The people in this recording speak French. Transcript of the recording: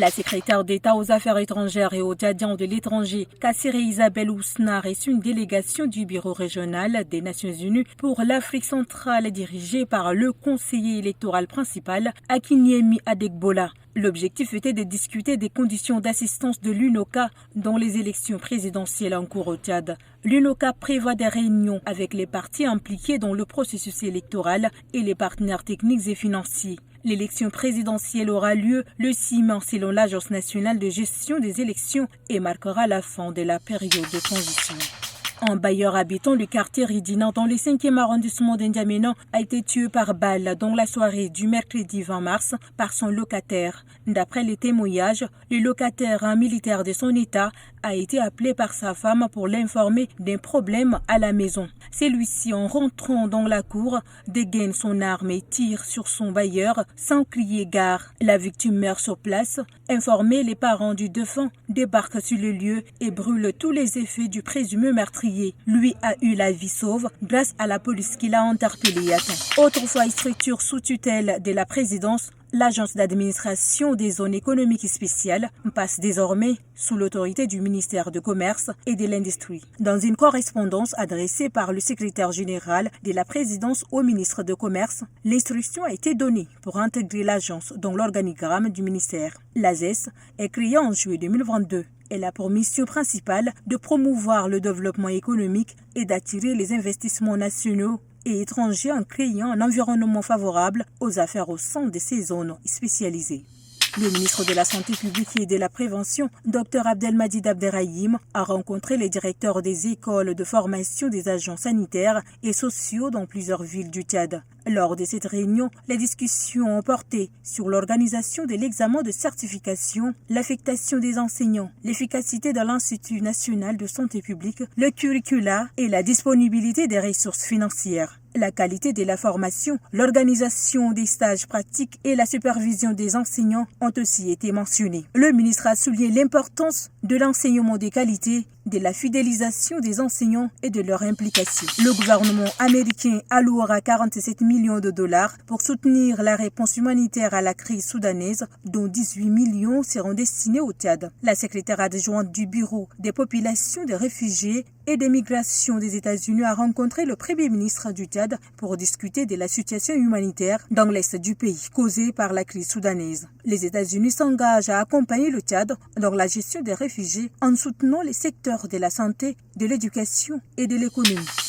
La secrétaire d'État aux Affaires étrangères et aux Tchadiens de l'étranger, Kassiré Isabelle Ousna, reçut une délégation du Bureau régional des Nations Unies pour l'Afrique centrale dirigée par le conseiller électoral principal, Akinyemi Adegbola. L'objectif était de discuter des conditions d'assistance de l'UNOCA dans les élections présidentielles en cours au Tchad. L'UNOCA prévoit des réunions avec les partis impliqués dans le processus électoral et les partenaires techniques et financiers. L'élection présidentielle aura lieu le 6 mars selon l'Agence nationale de gestion des élections et marquera la fin de la période de transition. Un bailleur habitant le quartier Ridina dans le 5e arrondissement d'Indiamena a été tué par balle dans la soirée du mercredi 20 mars par son locataire. D'après les témoignages, le locataire, un militaire de son état, a été appelé par sa femme pour l'informer d'un problème à la maison. Celui-ci, en rentrant dans la cour, dégaine son arme et tire sur son bailleur sans crier gare. La victime meurt sur place. Informés, les parents du défunt débarquent sur le lieu et brûlent tous les effets du présumé meurtrier. Lui a eu la vie sauve grâce à la police qui l'a interpellé à temps. Autrefois structure sous tutelle de la présidence, l'Agence d'administration des zones économiques spéciales passe désormais sous l'autorité du ministère du Commerce et de l'Industrie. Dans une correspondance adressée par le secrétaire général de la présidence au ministre du Commerce, l'instruction a été donnée pour intégrer l'agence dans l'organigramme du ministère. L'AZES est créée en juillet 2022. Elle a pour mission principale de promouvoir le développement économique et d'attirer les investissements nationaux et étrangers en créant un environnement favorable aux affaires au sein de ces zones spécialisées. Le ministre de la Santé publique et de la Prévention, Dr Abdelmadjid Abderrahim, a rencontré les directeurs des écoles de formation des agents sanitaires et sociaux dans plusieurs villes du Tchad. Lors de cette réunion, les discussions ont porté sur l'organisation de l'examen de certification, l'affectation des enseignants, l'efficacité de l'Institut national de santé publique, le curricula et la disponibilité des ressources financières. La qualité de la formation, l'organisation des stages pratiques et la supervision des enseignants ont aussi été mentionnés. Le ministre a souligné l'importance de l'enseignement de qualité, de la fidélisation des enseignants et de leur implication. Le gouvernement américain allouera 47 millions de dollars pour soutenir la réponse humanitaire à la crise soudanaise, dont 18 millions seront destinés au Tchad. La secrétaire adjointe du Bureau des populations des réfugiés et des migrations des États-Unis a rencontré le Premier ministre du Tchad pour discuter de la situation humanitaire dans l'est du pays causée par la crise soudanaise. Les États-Unis s'engagent à accompagner le Tchad dans la gestion des réfugiés en soutenant les secteurs de la santé, de l'éducation et de l'économie.